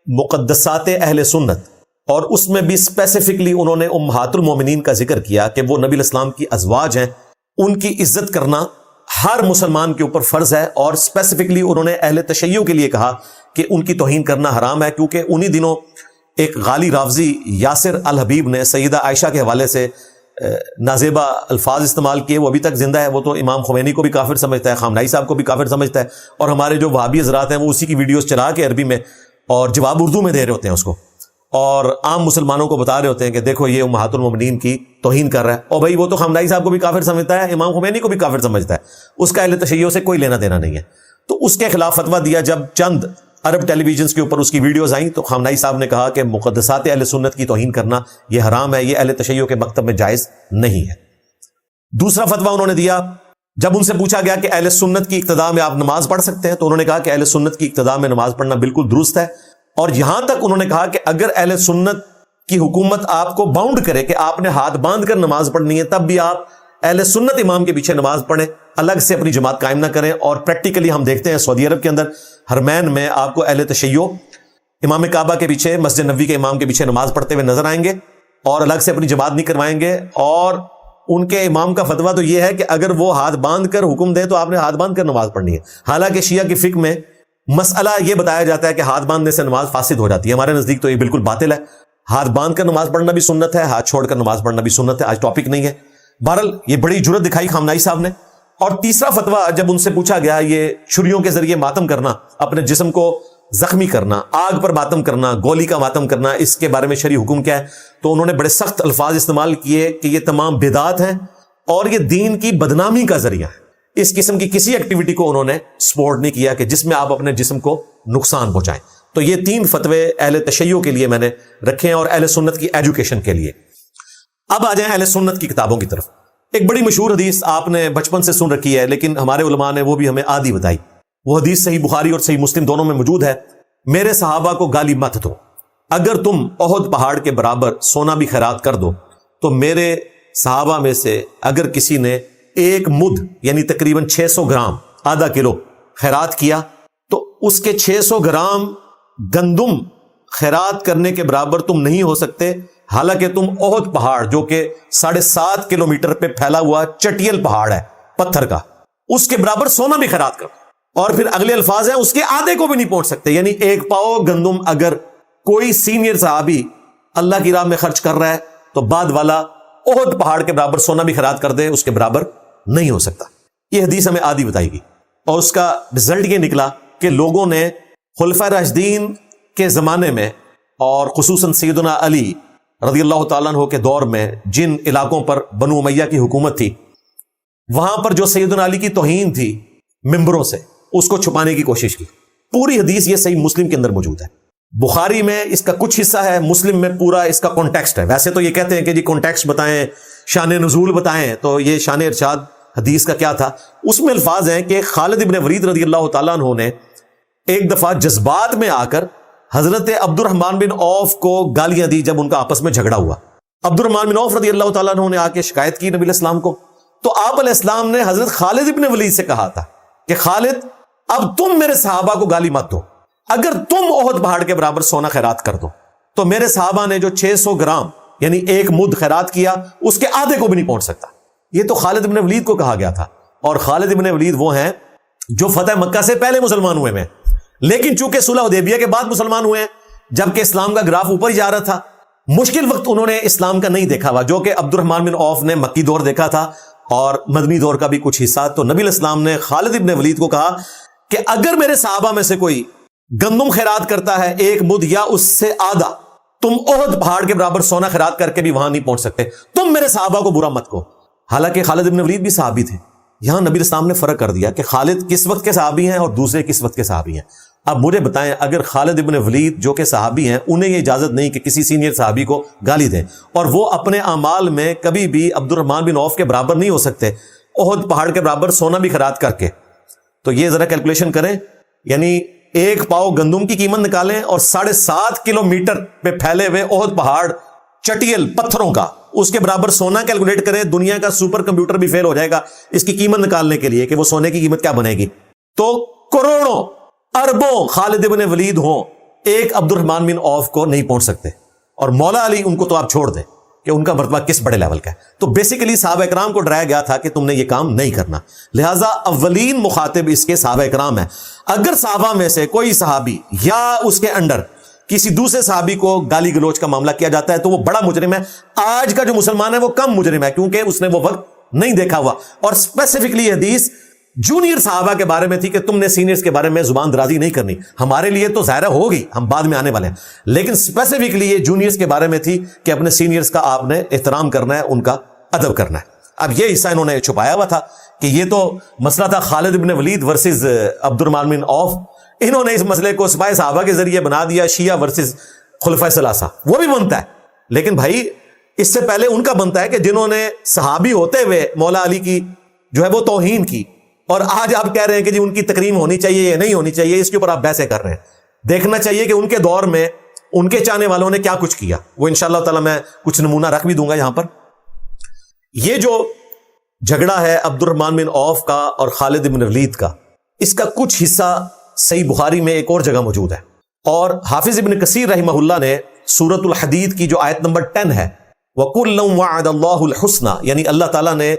مقدسات اہل سنت، اور اس میں بھی اسپیسیفکلی انہوں نے امہات المومنین کا ذکر کیا کہ وہ نبی الاسلام کی ازواج ہیں، ان کی عزت کرنا ہر مسلمان کے اوپر فرض ہے، اور اسپیسیفکلی انہوں نے اہل تشیع کے لیے کہا کہ ان کی توہین کرنا حرام ہے، کیونکہ انہی دنوں ایک غالی رافضی یاسر الحبیب نے سیدہ عائشہ کے حوالے سے نازیبہ الفاظ استعمال کیے۔ وہ ابھی تک زندہ ہے، وہ تو امام خمینی کو بھی کافر سمجھتا ہے، خامنائی صاحب کو بھی کافر سمجھتا ہے، اور ہمارے جو وہابی حضرات ہیں وہ اسی کی ویڈیوز چلا کے عربی میں اور جواب اردو میں دے رہے ہوتے ہیں اس کو، اور عام مسلمانوں کو بتا رہے ہوتے ہیں کہ دیکھو یہ امہات المومنین کی توہین کر رہا ہے۔ اور بھائی وہ تو خامنائی صاحب کو بھی کافر سمجھتا ہے، امام خمینی کو بھی کافر سمجھتا ہے، اس کا اہل تشیع سے کوئی لینا دینا نہیں ہے۔ تو اس کے خلاف فتویٰ دیا۔ جب چند عرب ٹیلی ویژنز کے اوپر اس کی ویڈیوز آئیں تو خامنائی صاحب نے کہا کہ مقدسات اہل سنت کی توہین کرنا یہ حرام ہے، یہ اہل تشیع کے مکتب میں جائز نہیں ہے۔ دوسرا فتویٰ انہوں نے دیا، جب ان سے پوچھا گیا کہ اہل سنت کی اقتداء میں آپ نماز پڑھ سکتے ہیں، تو انہوں نے کہا کہ اہل سنت کی اقتداء میں نماز پڑھنا بالکل درست ہے، اور یہاں تک انہوں نے کہا کہ اگر اہل سنت کی حکومت آپ کو باؤنڈ کرے کہ آپ نے ہاتھ باندھ کر نماز پڑھنی ہے، تب بھی آپ اہل سنت امام کے پیچھے نماز پڑھیں، الگ سے اپنی جماعت قائم نہ کریں۔ اور پریکٹیکلی ہم دیکھتے ہیں سعودی عرب کے اندر حرمین میں آپ کو اہل تشیع امام کعبہ کے پیچھے، مسجد نبوی کے امام کے پیچھے نماز پڑھتے ہوئے نظر آئیں گے، اور الگ سے اپنی جماعت نہیں کروائیں گے۔ اور ان کے امام کا فتویٰ تو یہ ہے کہ اگر وہ ہاتھ باندھ کر حکم دے تو آپ نے ہاتھ باندھ کر نماز پڑھنی ہے۔ حالانکہ شیعہ کی فقہ میں مسئلہ یہ بتایا جاتا ہے کہ ہاتھ باندھنے سے نماز فاسد ہو جاتی ہے، ہمارے نزدیک تو یہ بالکل باطل ہے۔ ہاتھ باندھ کر نماز پڑھنا بھی سنت ہے، ہاتھ چھوڑ کر نماز پڑھنا بھی سنت ہے، آج ٹاپک نہیں ہے۔ بہرحال یہ بڑی جرت دکھائی خامنائی صاحب نے۔ اور تیسرا فتویٰ جب ان سے پوچھا گیا، یہ چھریوں کے ذریعے ماتم کرنا، اپنے جسم کو زخمی کرنا، آگ پر ماتم کرنا، گولی کا ماتم کرنا، اس کے بارے میں شرعی حکم کیا ہے؟ تو انہوں نے بڑے سخت الفاظ استعمال کیے کہ یہ تمام بدعات ہیں اور یہ دین کی بدنامی کا ذریعہ ہے۔ اس قسم کی کسی ایکٹیویٹی کو انہوں نے سپورٹ نہیں کیا کہ جس میں آپ اپنے جسم کو نقصان پہنچائیں۔ تو یہ 3 فتوے اہل تشیع کے لیے میں نے رکھے ہیں، اور اہل سنت کی ایجوکیشن کے لیے۔ اب آ جائیں اہل سنت کی کتابوں کی طرف۔ ایک بڑی مشہور حدیث آپ نے بچپن سے سن رکھی ہے، لیکن ہمارے علماء نے وہ بھی ہمیں آدھی بتائی۔ وہ حدیث صحیح بخاری اور صحیح مسلم دونوں میں موجود ہے۔ میرے صحابہ کو گالی مت دو، اگر تم احد پہاڑ کے برابر سونا بھی خیرات کر دو تو میرے صحابہ میں سے اگر کسی نے 1 مد یعنی تقریباً 600 گرام، آدھا کلو خیرات کیا تو اس کے 600 گرام گندم خیرات کرنے کے برابر تم نہیں ہو سکتے، حالانکہ تم احد پہاڑ جو کہ 7.5 کلومیٹر پہ پھیلا ہوا چٹیل پہاڑ ہے پتھر کا، اس کے برابر سونا بھی خیرات کرو۔ اور پھر اگلے الفاظ ہیں اس کے آدھے کو بھی نہیں پہنچ سکتے، یعنی 1 پاؤ گندم اگر کوئی سینئر صحابی اللہ کی راہ میں خرچ کر رہا ہے تو بعد والا احد پہاڑ کے برابر سونا بھی خیرات کر دے، اس کے برابر نہیں ہو سکتا۔ یہ حدیث ہمیں آدھی بتائی گئی، اور اس کا رزلٹ یہ نکلا کہ لوگوں نے خلفائے راشدین کے زمانے میں، اور خصوصاً سیدنا علی رضی اللہ تعالیٰ عنہ کے دور میں جن علاقوں پر بنو امیہ کی حکومت تھی، وہاں پر جو سیدنا علی کی توہین تھی ممبروں سے، اس کو چھپانے کی کوشش کی۔ پوری حدیث یہ صحیح مسلم کے اندر موجود ہے، بخاری میں اس کا کچھ حصہ ہے، مسلم میں پورا اس کا کانٹیکسٹ ہے۔ ویسے تو یہ کہتے ہیں کہ جی کانٹیکسٹ بتائیں، شان نزول بتائیں، تو یہ شان ارشاد حدیث کا کیا تھا؟ اس میں الفاظ ہیں کہ خالد ابن ولید رضی اللہ تعالیٰ عنہ نے ایک دفعہ جذبات میں آ کر حضرت عبد الرحمن بن عوف کو گالیاں دی جب ان کا آپس میں جھگڑا ہوا، عبد الرحمن بن عوف رضی اللہ تعالیٰ عنہ نے آ کے شکایت کی نبی علیہ السلام کو، تو آپ علیہ السلام نے حضرت خالد ابن ولید سے کہا تھا کہ خالد اب تم میرے صحابہ کو گالی مت دو، اگر تم احد پہاڑ کے برابر سونا خیرات کر دو تو میرے صحابہ نے جو 600 گرام یعنی ایک مد خیرات کیا اس کے آدھے کو بھی نہیں پہنچ سکتا۔ یہ تو خالد ابن ولید کو کہا گیا تھا، اور خالد ابن ولید وہ ہیں جو فتح مکہ سے پہلے مسلمان ہوئے ہیں، لیکن چونکہ صلح حدیبیہ کے بعد مسلمان ہوئے ہیں، جبکہ اسلام کا گراف اوپر ہی جا رہا تھا، مشکل وقت انہوں نے اسلام کا نہیں دیکھا ہوا، جو کہ عبد الرحمن بن عوف نے مکی دور دیکھا تھا اور مدنی دور کا بھی کچھ حصہ۔ تو نبی علیہ السلام نے خالد ابن ولید کو کہا کہ اگر میرے صحابہ میں سے کوئی گندم خیرات کرتا ہے ایک مد یا اس سے آدھا، تم احد پہاڑ کے برابر سونا خیرات کر کے بھی وہاں نہیں پہنچ سکتے، تم میرے صحابہ کو برا مت کہو۔ حالانکہ خالد ابن ولید بھی صحابی تھے، یہاں نبی السلام نے فرق کر دیا کہ خالد کس وقت کے صحابی ہیں اور دوسرے کس وقت کے صحابی ہیں۔ اب مجھے بتائیں، اگر خالد ابن ولید جو کہ صحابی ہیں انہیں یہ اجازت نہیں کہ کسی سینئر صحابی کو گالی دیں، اور وہ اپنے اعمال میں کبھی بھی عبد الرحمن بن عوف کے برابر نہیں ہو سکتے احد پہاڑ کے برابر سونا بھی خیرات کر کے، تو یہ ذرا کیلکولیشن کریں، یعنی ایک پاؤ گندم کی قیمت نکالیں اور 7.5 کلومیٹر پہ پھیلے ہوئے احد پہاڑ چٹیل پتھروں کا، اس کے برابر سونا کیلکولیٹ کریں، دنیا کا سپر کمپیوٹر بھی فیل ہو جائے گا اس کی قیمت نکالنے کے لیے کہ وہ سونے کی قیمت کیا بنے گی۔ تو کروڑوں اربوں خالد ابن ولید ہوں، ایک عبد الرحمن بن عوف کو نہیں پہنچ سکتے، اور مولا علی ان کو تو آپ چھوڑ دیں کہ ان کا مرتبہ کس بڑے لیول کا ہے۔ تو بیسیکلی صحابہ اکرام کو ڈرایا گیا تھا کہ تم نے یہ کام نہیں کرنا، لہٰذا اولین مخاطب اس کے صحابہ اکرام ہے۔ اگر صحابہ میں سے کوئی صحابی یا اس کے انڈر کسی دوسرے صحابی کو گالی گلوچ کا معاملہ کیا جاتا ہے تو وہ بڑا مجرم ہے۔ آج کا جو مسلمان ہے وہ کم مجرم ہے کیونکہ اس نے وہ وقت نہیں دیکھا ہوا، اور اسپیسیفکلی یہ حدیث جونیئر صحابہ کے بارے میں تھی کہ تم نے سینئرز کے بارے میں زبان درازی نہیں کرنی۔ ہمارے لیے تو ظاہرہ ہوگی، ہم بعد میں آنے والے ہیں، لیکن اسپیسیفکلی یہ جونیئرز کے بارے میں تھی کہ اپنے سینئرز کا آپ نے احترام کرنا ہے، ان کا ادب کرنا ہے۔ اب یہ حصہ انہوں نے چھپایا ہوا تھا کہ یہ تو مسئلہ تھا خالد ابن ولید ورسز عبد الرحمن بن عوف، انہوں نے اس مسئلے کو سپاہ صحابہ کے ذریعے بنا دیا شیعہ ورسز خلفائے ثلاثہ، وہ بھی بنتا ہے، لیکن بھائی اس سے پہلے ان کا بنتا ہے کہ جنہوں نے صحابی ہوتے ہوئے مولا علی کی جو ہے وہ توہین کی، اور آج آپ کہہ رہے ہیں کہ جی ان کی تکریم ہونی چاہیے یا نہیں ہونی چاہیے، اس کے اوپر آپ بحثیں کر رہے ہیں۔ دیکھنا چاہیے کہ ان کے دور میں ان کے چاہنے والوں نے کیا کچھ کیا، وہ انشاءاللہ تعالی میں کچھ نمونہ رکھ بھی دوں گا یہاں پر۔ یہ جو جھگڑا ہے عبد الرحمن بن عوف کا اور خالد بن ولید کا، اس کا کچھ حصہ صحیح بخاری میں ایک اور جگہ موجود ہے، اور حافظ ابن کثیر رحمہ اللہ نے سورۃ الحدید کی جو آیت نمبر 10 ہے، وَكُلًّا وَعَدَ اللَّهُ الْحُسْنَى، یعنی اللہ تعالیٰ نے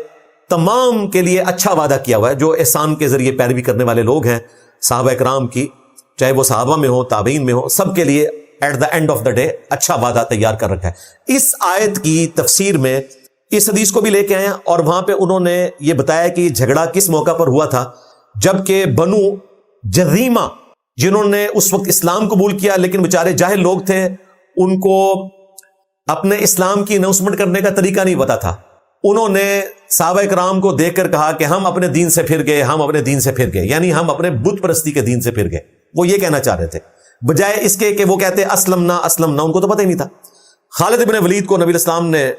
تمام کے لیے اچھا وعدہ کیا ہوا ہے، جو احسان کے ذریعے پیروی کرنے والے لوگ ہیں صحابہ اکرام کی، چاہے وہ صحابہ میں ہو تابعین میں ہو، سب کے لیے at the end of the day اچھا وعدہ تیار کر رکھا ہے۔ اس آیت کی تفسیر میں اس حدیث کو بھی لے کے آئے ہیں، اور وہاں پہ انہوں نے یہ بتایا کہ جھگڑا کس موقع پر ہوا تھا، جبکہ بنو جذیمہ جنہوں نے اس وقت اسلام قبول کیا لیکن بیچارے جاہل لوگ تھے، ان کو اپنے اسلام کی اناؤنسمنٹ کرنے کا طریقہ نہیں پتا تھا، انہوں نے صحابہ کرام کو دیکھ کر کہا کہ ہم اپنے دین سے پھر گئے، ہم اپنے دین سے پھر گئے، یعنی ہم اپنے بت پرستی کے دین سے پھر گئے۔ وہ یہ کہنا چاہ رہے تھے، بجائے اس کے کہ وہ کہتے اسلمنا اسلمنا، ان کو تو پتہ ہی نہیں تھا۔ خالد بن ولید کو نبی الاسلام نے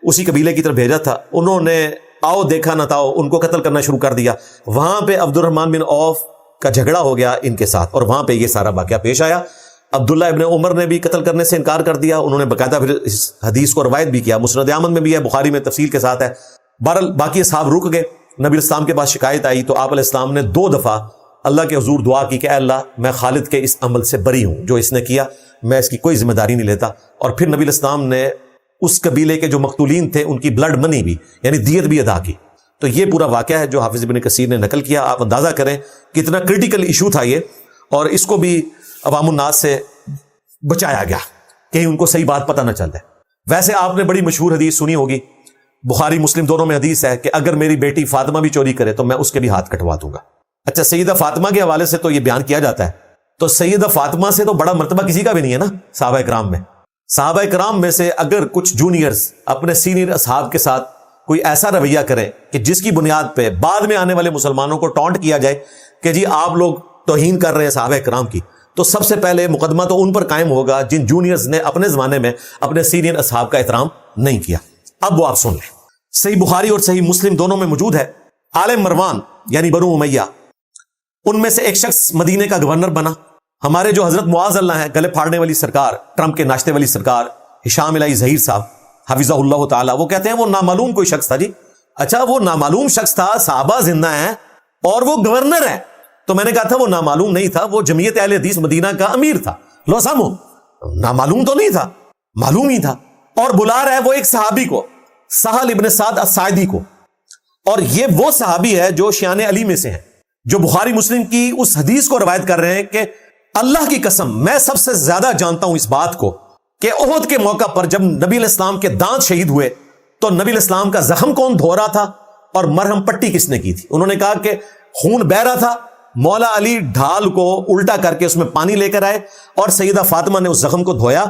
اسی قبیلے کی طرف بھیجا تھا، انہوں نے آؤ دیکھا نہ تاؤ ان کو قتل کرنا شروع کر دیا۔ وہاں پہ عبد الرحمن بن عوف کا جھگڑا ہو گیا ان کے ساتھ، اور وہاں پہ یہ سارا واقعہ پیش آیا۔ عبداللہ ابن عمر نے بھی قتل کرنے سے انکار کر دیا، انہوں نے باقاعدہ پھر اس حدیث کو روایت بھی کیا، مسند احمد میں بھی ہے، بخاری میں تفصیل کے ساتھ ہے۔ بہرحال باقی اصحاب رک گئے، نبی الاسلام کے پاس شکایت آئی تو آپ علیہ السلام نے 2 دفعہ اللہ کے حضور دعا کی کہ اے اللہ میں خالد کے اس عمل سے بری ہوں، جو اس نے کیا میں اس کی کوئی ذمہ داری نہیں لیتا۔ اور پھر نبی الاسلام نے اس قبیلے کے جو مقتولین تھے ان کی بلڈ منی بھی یعنی دیت بھی ادا کی۔ تو یہ پورا واقعہ ہے جو حافظ ابن کثیر نے نقل کیا۔ آپ اندازہ کریں کتنا کرٹیکل ایشو تھا یہ، اور اس کو بھی عوام الناس سے بچایا گیا، کہیں ان کو صحیح بات پتہ نہ چل جائے۔ ویسے آپ نے بڑی مشہور حدیث سنی ہوگی، بخاری مسلم دونوں میں حدیث ہے کہ اگر میری بیٹی فاطمہ بھی چوری کرے تو میں اس کے بھی ہاتھ کٹوا دوں گا۔ اچھا، سیدہ فاطمہ کے حوالے سے تو یہ بیان کیا جاتا ہے، تو سیدہ فاطمہ سے تو بڑا مرتبہ کسی کا بھی نہیں ہے نا صحابہ کرام میں۔ صحابہ کرام میں سے اگر کچھ جونیئرز اپنے سینئر اصحاب کے ساتھ کوئی ایسا رویہ کریں کہ جس کی بنیاد پہ بعد میں آنے والے مسلمانوں کو ٹونٹ کیا جائے کہ جی آپ لوگ توہین کر رہے ہیں صحابہ کرام کی، تو سب سے پہلے مقدمہ تو ان پر قائم ہوگا جن جونیئرز نے اپنے زمانے میں اپنے سینئر اصحاب کا احترام نہیں کیا۔ اب وہ آپ سن لیں، صحیح بخاری اور صحیح مسلم دونوں میں موجود ہے، آل مروان یعنی بنو امیہ، ان میں سے ایک شخص مدینے کا گورنر بنا۔ ہمارے جو حضرت معاذ اللہ ہیں، گلے پھاڑنے والی سرکار، ٹرمپ کے ناشتے والی سرکار، ہشام الہی ظہیر صاحب، حفظہ اللہ تعالی، وہ کہتے ہیں وہ نامعلوم کوئی شخص تھا جی. اچھا وہ نامعلوم شخص تھا، صحابہ زندہ ہیں اور وہ گورنر ہے. تو میں نے کہا تھا وہ نامعلوم نہیں تھا، وہ جمعیت اہل حدیث مدینہ کا امیر تھا. لو سامو، نامعلوم تو نہیں تھا، معلوم ہی تھا. اور بلا رہا ہے وہ ایک صحابی کو، سہل ابن سعد الساعدی کو. اور یہ وہ صحابی ہے جو شیان علی میں سے ہیں، جو بخاری مسلم کی اس حدیث کو روایت کر رہے ہیں کہ اللہ کی قسم میں سب سے زیادہ جانتا ہوں اس بات کو کہ احد کے موقع پر جب نبی علیہ السلام کے دانت شہید ہوئے تو نبی علیہ السلام کا زخم کون دھو رہا تھا اور مرہم پٹی کس نے کی تھی. انہوں نے کہا کہ خون بہ رہا تھا، مولا علی ڈھال کو الٹا کر کے اس میں پانی لے کر آئے اور سیدہ فاطمہ نے اس زخم کو دھویا.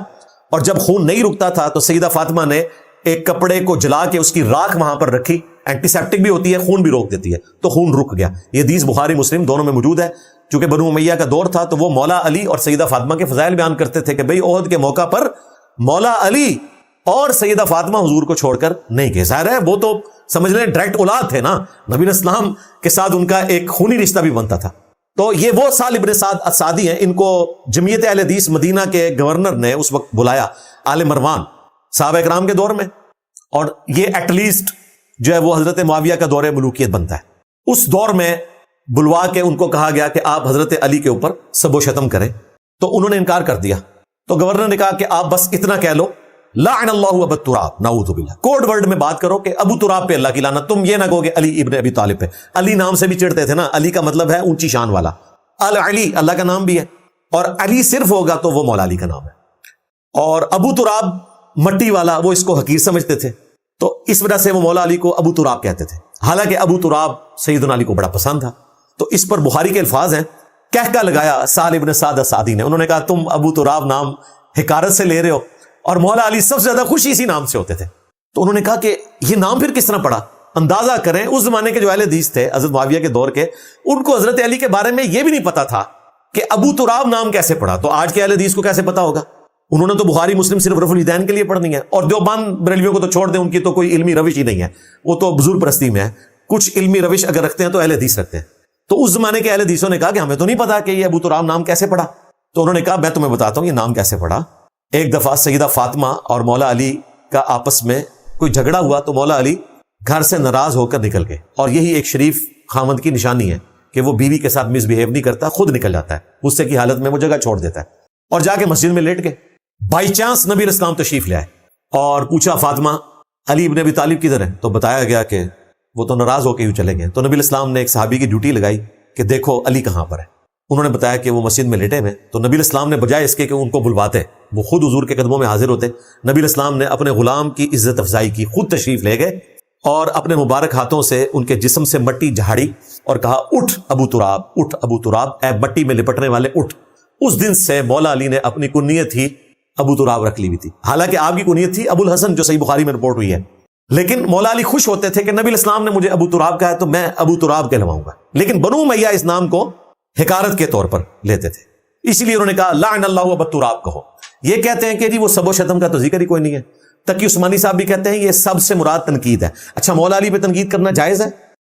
اور جب خون نہیں رکتا تھا تو سیدہ فاطمہ نے ایک کپڑے کو جلا کے اس کی راکھ وہاں پر رکھی. اینٹی سیپٹک بھی ہوتی ہے، خون بھی روک دیتی ہے، تو خون رک گیا. یہ حدیث بخاری مسلم دونوں میں موجود ہے. چونکہ بنو امیہ کا دور تھا تو وہ مولا علی اور سیدہ فاطمہ کے فضائل بیان کرتے تھے کہ بھئی احد کے موقع پر مولا علی اور سیدہ فاطمہ حضور کو چھوڑ کر نہیں گئے. ظاہر ہے وہ تو سمجھ لیں ڈائریکٹ اولاد تھے نا، نبی علیہ السلام کے ساتھ ان کا ایک خونی رشتہ بھی بنتا تھا. تو یہ وہ سہل ابن سعد الساعدی ہیں. ان کو جمعیت اہل حدیث مدینہ کے گورنر نے اس وقت بلایا، آل مروان صحابہ کرام کے دور میں. اور یہ ایٹ لیسٹ جو ہے وہ حضرت معاویہ کا دور ملوکیت بنتا ہے. اس دور میں بلوا کے ان کو کہا گیا کہ آپ حضرت علی کے اوپر سب و شتم کریں، تو انہوں نے انکار کر دیا. تو گورنر نے کہا کہ آپ بس اتنا کہہ لو لعن اللہ ابا تراب، نعوذ باللہ، کوڈ ورڈ میں بات کرو کہ ابو تراب پہ اللہ کی لعنت. تم یہ نہ کہو کہ علی ابن ابی طالب پہ. علی نام سے بھی چڑھتے تھے نا، علی کا مطلب ہے اونچی شان والا، العلی اللہ کا نام بھی ہے، اور علی صرف ہوگا تو وہ مولا علی کا نام ہے. اور ابو تراب مٹی والا، وہ اس کو حقیر سمجھتے تھے، تو اس وجہ سے وہ مولا علی کو ابو تراب کہتے تھے. حالانکہ ابو تراب سیدنا علی کو بڑا پسند تھا. تو اس پر بخاری کے الفاظ ہیں، کہکا لگایا سہل ابن سعد الساعدی نے. انہوں نے کہا تم ابو تراب نام حکارت سے لے رہے ہو، اور مولا علی سب سے زیادہ خوش اسی نام سے ہوتے تھے. تو انہوں نے کہا کہ یہ نام پھر کس طرح پڑا. اندازہ کریں اس زمانے کے جو اہل حدیث تھے حضرت معاویہ کے دور کے، ان کو حضرت علی کے بارے میں یہ بھی نہیں پتا تھا کہ ابو تراب نام کیسے پڑا. تو آج کے اہل حدیث کو کیسے پتا ہوگا؟ انہوں نے تو بخاری مسلم صرف رفع الیدین کے لیے پڑھنی ہے. اور دیوبند بریلویوں کو تو چھوڑ دیں، ان کی تو کوئی علمی روش ہی نہیں ہے، وہ تو بزرگ پرستی میں ہے. کچھ علمی روش اگر رکھتے ہیں تو اہل حدیث رکھتے ہیں. تو اس زمانے کے اہل حدیثوں نے کہا کہ ہمیں تو نہیں پتا کہ یہ ابو تراب نام کیسے پڑا. تو انہوں نے کہا میں تمہیں بتاتا ہوں یہ نام کیسے پڑا. ایک دفعہ سیدہ فاطمہ اور مولا علی کا آپس میں کوئی جھگڑا ہوا تو مولا علی گھر سے ناراض ہو کر نکل گئے. اور یہی ایک شریف خاوند کی نشانی ہے کہ وہ بیوی کے ساتھ مس بہیو نہیں کرتا، خود نکل جاتا ہے، غصے کی حالت میں وہ جگہ چھوڑ دیتا ہے اور جا کے مسجد میں لیٹ گئے. بائی چانس نبی علیہ السلام تشریف لے آئے اور پوچھا فاطمہ علی ابن ابی طالب کدھر ہے؟ تو بتایا گیا کہ وہ تو ناراض ہو کے یوں چلے گئے. تو نبی علیہ السلام نے ایک صحابی کی ڈیوٹی لگائی کہ دیکھو علی کہاں پر ہے. انہوں نے بتایا کہ وہ مسجد میں لیٹے ہوئے. تو نبی علیہ السلام نے بجائے اس کے کہ ان کو بلواتے، وہ خود حضور کے قدموں میں حاضر ہوتے. نبی علیہ السلام نے اپنے غلام کی عزت افزائی کی، خود تشریف لے گئے اور اپنے مبارک ہاتھوں سے ان کے جسم سے مٹی جھاڑی اور کہا اٹھ ابو تراب، اٹھ ابو تراب، اے مٹی میں لپٹنے والے اٹھ. اس دن سے مولا علی نے اپنی کنیت ہی ابو تراب رکھ لی ہوئی تھی. حالانکہ آپ کی کنیت تھی ابو الحسن، جو صحیح بخاری میں رپورٹ ہوئی ہے. لیکن مولا علی خوش ہوتے تھے کہ نبی علیہ السلام نے مجھے ابو تراب کہا ہے تو میں ابو تراب کہلواؤں گا. لیکن بنو امیہ اس نام کو حکارت کے طور پر لیتے تھے، اسی لیے انہوں نے کہا لعن اللہ ابا تراب کہو. یہ کہتے ہیں کہ جی وہ سب و شتم کا تو ذکر ہی کوئی نہیں ہے. تقی عثمانی صاحب بھی کہتے ہیں یہ سب سے مراد تنقید ہے. اچھا مولا علی پہ تنقید کرنا جائز ہے؟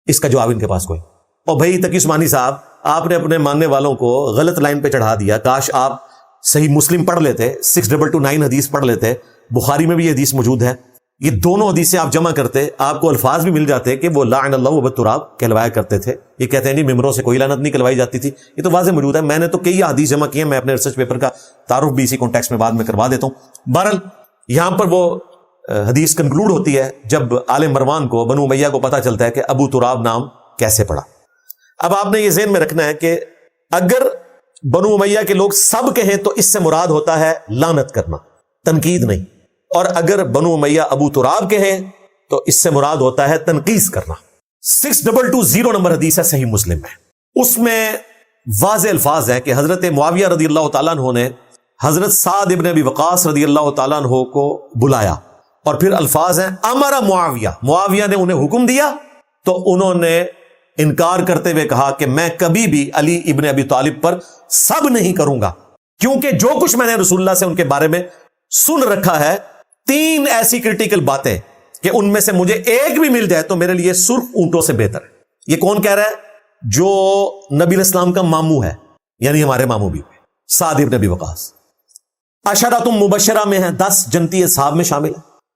اس کا جواب ان کے پاس کوئی. اور بھائی تقی عثمانی صاحب، آپ نے اپنے ماننے والوں کو غلط لائن پہ چڑھا دیا. کاش آپ صحیح مسلم پڑھ لیتے، 6229 حدیث پڑھ لیتے. بخاری میں بھی یہ حدیث موجود ہے. یہ دونوں حدیثیں آپ جمع کرتے، آپ کو الفاظ بھی مل جاتے کہ وہ لعن اللہ ابا تراب کہلوایا کرتے تھے. یہ کہتے ہیں نہیں ممبروں سے کوئی لعنت نہیں کہلوائی جاتی تھی. یہ تو واضح موجود ہے. میں نے تو کئی حدیث جمع کی ہیں، میں اپنے ریسرچ پیپر کا تعارف بھی اسی کانٹیکسٹ میں بعد میں کروا دیتا ہوں. بہرحال یہاں پر وہ حدیث کنکلوڈ ہوتی ہے جب آل مروان کو، بنو امیہ کو پتہ چلتا ہے کہ ابو تراب نام کیسے پڑا. اب آپ نے یہ ذہن میں رکھنا ہے کہ اگر بنو امیہ کے لوگ سب کہیں تو اس سے مراد ہوتا ہے لعنت کرنا، تنقید نہیں. اور اگر بنو امیہ ابو تراب کہیں تو اس سے مراد ہوتا ہے تنقیص کرنا. 6220 نمبر حدیث ہے صحیح مسلم میں. اس میں واضح الفاظ ہے کہ حضرت معاویہ رضی اللہ تعالیٰ عنہ نے حضرت سعد ابن ابی وقاص رضی اللہ تعالیٰ عنہ کو بلایا، اور پھر الفاظ ہیں امر معاویہ، معاویہ نے انہیں حکم دیا تو انہوں نے انکار کرتے ہوئے کہا کہ میں کبھی بھی علی ابن ابی طالب پر سب نہیں کروں گا، کیونکہ جو کچھ میں نے رسول اللہ سے ان کے بارے میں سن رکھا ہے، 3 ایسی کرٹیکل باتیں کہ ان میں سے مجھے ایک بھی مل جائے تو میرے لیے سرخ اونٹوں سے بہتر ہے. یہ کون کہہ رہا ہے؟ جو نبی علیہ السلام کا ماموں ہے، یعنی ہمارے ماموں بھی سعد ابن ابی وقاص. عشرۃ مبشرہ میں ہیں، 10 جنتی اصحاب میں شامل ہیں.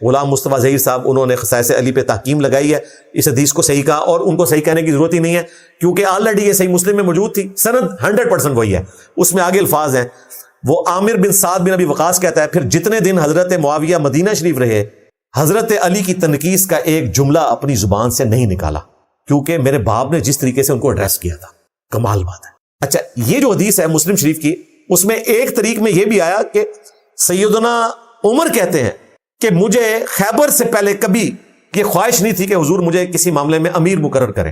غلام مصطفیٰ ظہیر صاحب انہوں نے خصائص علی پہ تحکیم لگائی ہے، اس حدیث کو صحیح کہا، اور ان کو صحیح کہنے کی ضرورت ہی نہیں ہے کیونکہ آلریڈی یہ صحیح مسلم میں موجود تھی، سند 100% وہی ہے، اس میں آگے الفاظ ہیں. وہ عامر بن سعد بن ابی وقاص کہتا ہے پھر جتنے دن حضرت معاویہ مدینہ شریف رہے حضرت علی کی تنقیص کا ایک جملہ اپنی زبان سے نہیں نکالا کیونکہ میرے باپ نے جس طریقے سے ان کو ایڈریس کیا تھا. کمال بات ہے. اچھا یہ جو حدیث ہے مسلم شریف کی، اس میں ایک طریق میں یہ بھی آیا کہ سیدنا عمر کہتے ہیں کہ مجھے خیبر سے پہلے کبھی یہ خواہش نہیں تھی کہ حضور مجھے کسی معاملے میں امیر مقرر کرے،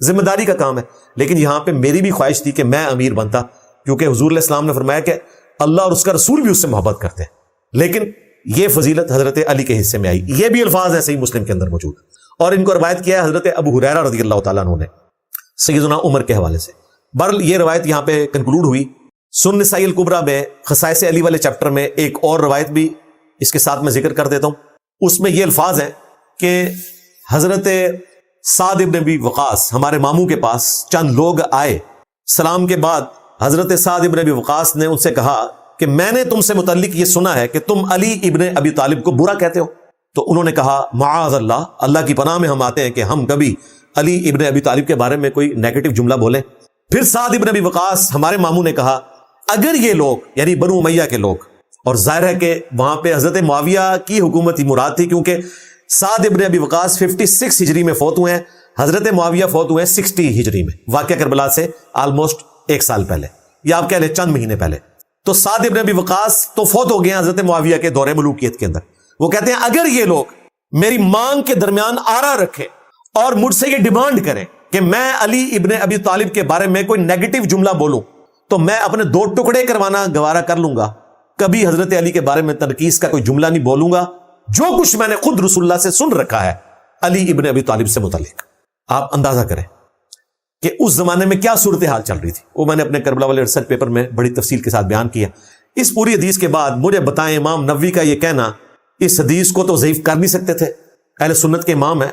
ذمہ داری کا کام ہے، لیکن یہاں پہ میری بھی خواہش تھی کہ میں امیر بنتا کیونکہ حضور علیہ السلام نے فرمایا کہ اللہ اور اس کا رسول بھی اس سے محبت کرتے ہیں، لیکن یہ فضیلت حضرت علی کے حصے میں آئی. یہ بھی الفاظ ہیں صحیح مسلم کے اندر موجود، اور ان کو روایت کیا ہے حضرت ابو ہریرہ رضی اللہ تعالیٰ عنہ نے سیدنا عمر کے حوالے سے. بہرحال یہ روایت یہاں پہ کنکلوڈ ہوئی. سنن نسائی الکبریٰ میں خصائص علی والے چیپٹر میں ایک اور روایت بھی اس کے ساتھ میں ذکر کر دیتا ہوں. اس میں یہ الفاظ ہیں کہ حضرت سعد ابن ابی وقاص ہمارے ماموں کے پاس چند لوگ آئے، سلام کے بعد حضرت سعد ابن ابی وقاص نے ان سے کہا کہ میں نے تم سے متعلق یہ سنا ہے کہ تم علی ابن ابی طالب کو برا کہتے ہو. تو انہوں نے کہا معاذ اللہ، اللہ کی پناہ میں ہم آتے ہیں کہ ہم کبھی علی ابن ابی طالب کے بارے میں کوئی نیگیٹو جملہ بولیں. پھر سعد ابن ابی وقاص ہمارے ماموں نے کہا اگر یہ لوگ یعنی بنو امیہ کے لوگ، اور ظاہر ہے کہ وہاں پہ حضرت معاویہ کی حکومت ہی مراد تھی کیونکہ سعد ابن ابی وقاص 56 ہجری میں فوت ہوئے ہیں، حضرت معاویہ فوت ہوئے ہیں 60 ہجری میں، واقعہ کربلا سے آلموسٹ 1 سال پہلے، یا آپ کہہ لیں چند مہینے پہلے. تو سعد ابن ابی وقاص تو فوت ہو گئے ہیں حضرت معاویہ کے دور ملوکیت کے اندر. وہ کہتے ہیں اگر یہ لوگ میری مانگ کے درمیان آرا رکھے اور مجھ سے یہ ڈیمانڈ کریں کہ میں علی ابن ابی طالب کے بارے میں کوئی نیگیٹو جملہ بولوں تو میں اپنے 2 ٹکڑے کروانا گوارا کر لوں گا، کبھی حضرت علی کے بارے میں تنقیص کا کوئی جملہ نہیں بولوں گا، جو کچھ میں نے خود رسول اللہ سے سن رکھا ہے علی ابن ابی طالب سے متعلق. آپ اندازہ کریں کہ اس زمانے میں کیا صورتحال چل رہی تھی، وہ میں نے اپنے کربلا والے ریسرچ پیپر میں بڑی تفصیل کے ساتھ بیان کیا. اس پوری حدیث کے بعد مجھے بتائیں امام نووی کا یہ کہنا، اس حدیث کو تو ضعیف کر نہیں سکتے تھے، اہل سنت کے امام ہیں،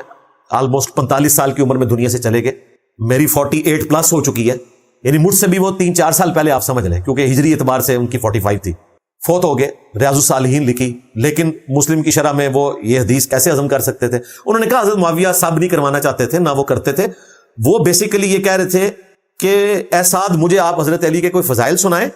آلموسٹ 45 سال کی عمر میں دنیا سے چلے گئے، میری 48 پلس ہو چکی ہے، یعنی مجھ سے بھی وہ 3-4 سال پہلے آپ سمجھ لیں کیونکہ ہجری اعتبار سے ان کی 45 تھی، فوت ہو گئے. ریاض الصالحین لکھی، لیکن مسلم کی شرح میں وہ یہ حدیث کیسے ہضم کر سکتے تھے؟ انہوں نے کہا حضرت معاویہ سب نہیں کروانا چاہتے تھے، نہ وہ کرتے تھے، وہ بیسیکلی یہ کہہ رہے تھے کہ اے سعد مجھے آپ حضرت علی کے کوئی فضائل سنائیں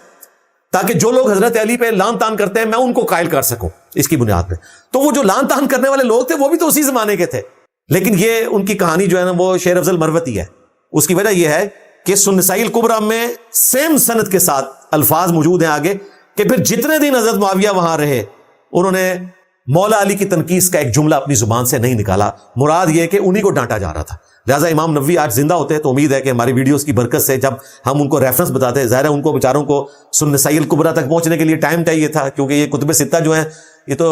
تاکہ جو لوگ حضرت علی پہ لان تان کرتے ہیں میں ان کو قائل کر سکوں اس کی بنیاد پہ. تو وہ جو لان تان کرنے والے لوگ تھے وہ بھی تو اسی زمانے کے تھے، لیکن یہ ان کی کہانی جو ہے نا وہ شیر افضل مروتی ہے. اس کی وجہ یہ ہے کہ سنن نسائی الکبریٰ میں سیم سند کے ساتھ الفاظ موجود ہیں آگے کہ پھر جتنے دن حضرت معاویہ وہاں رہے انہوں نے مولا علی کی تنقیص کا ایک جملہ اپنی زبان سے نہیں نکالا. مراد یہ کہ انہی کو ڈانٹا جا رہا تھا. لہٰذا امام نووی آج زندہ ہوتے ہیں تو امید ہے کہ ہماری ویڈیوز کی برکت سے جب ہم ان کو ریفرنس بتاتے ہیں، ظاہر ہے ان کو بیچاروں کو سنن نسائی الکبریٰ تک پہنچنے کے لیے ٹائم چاہیے تھا کیونکہ یہ کتب ستہ جو ہیں یہ تو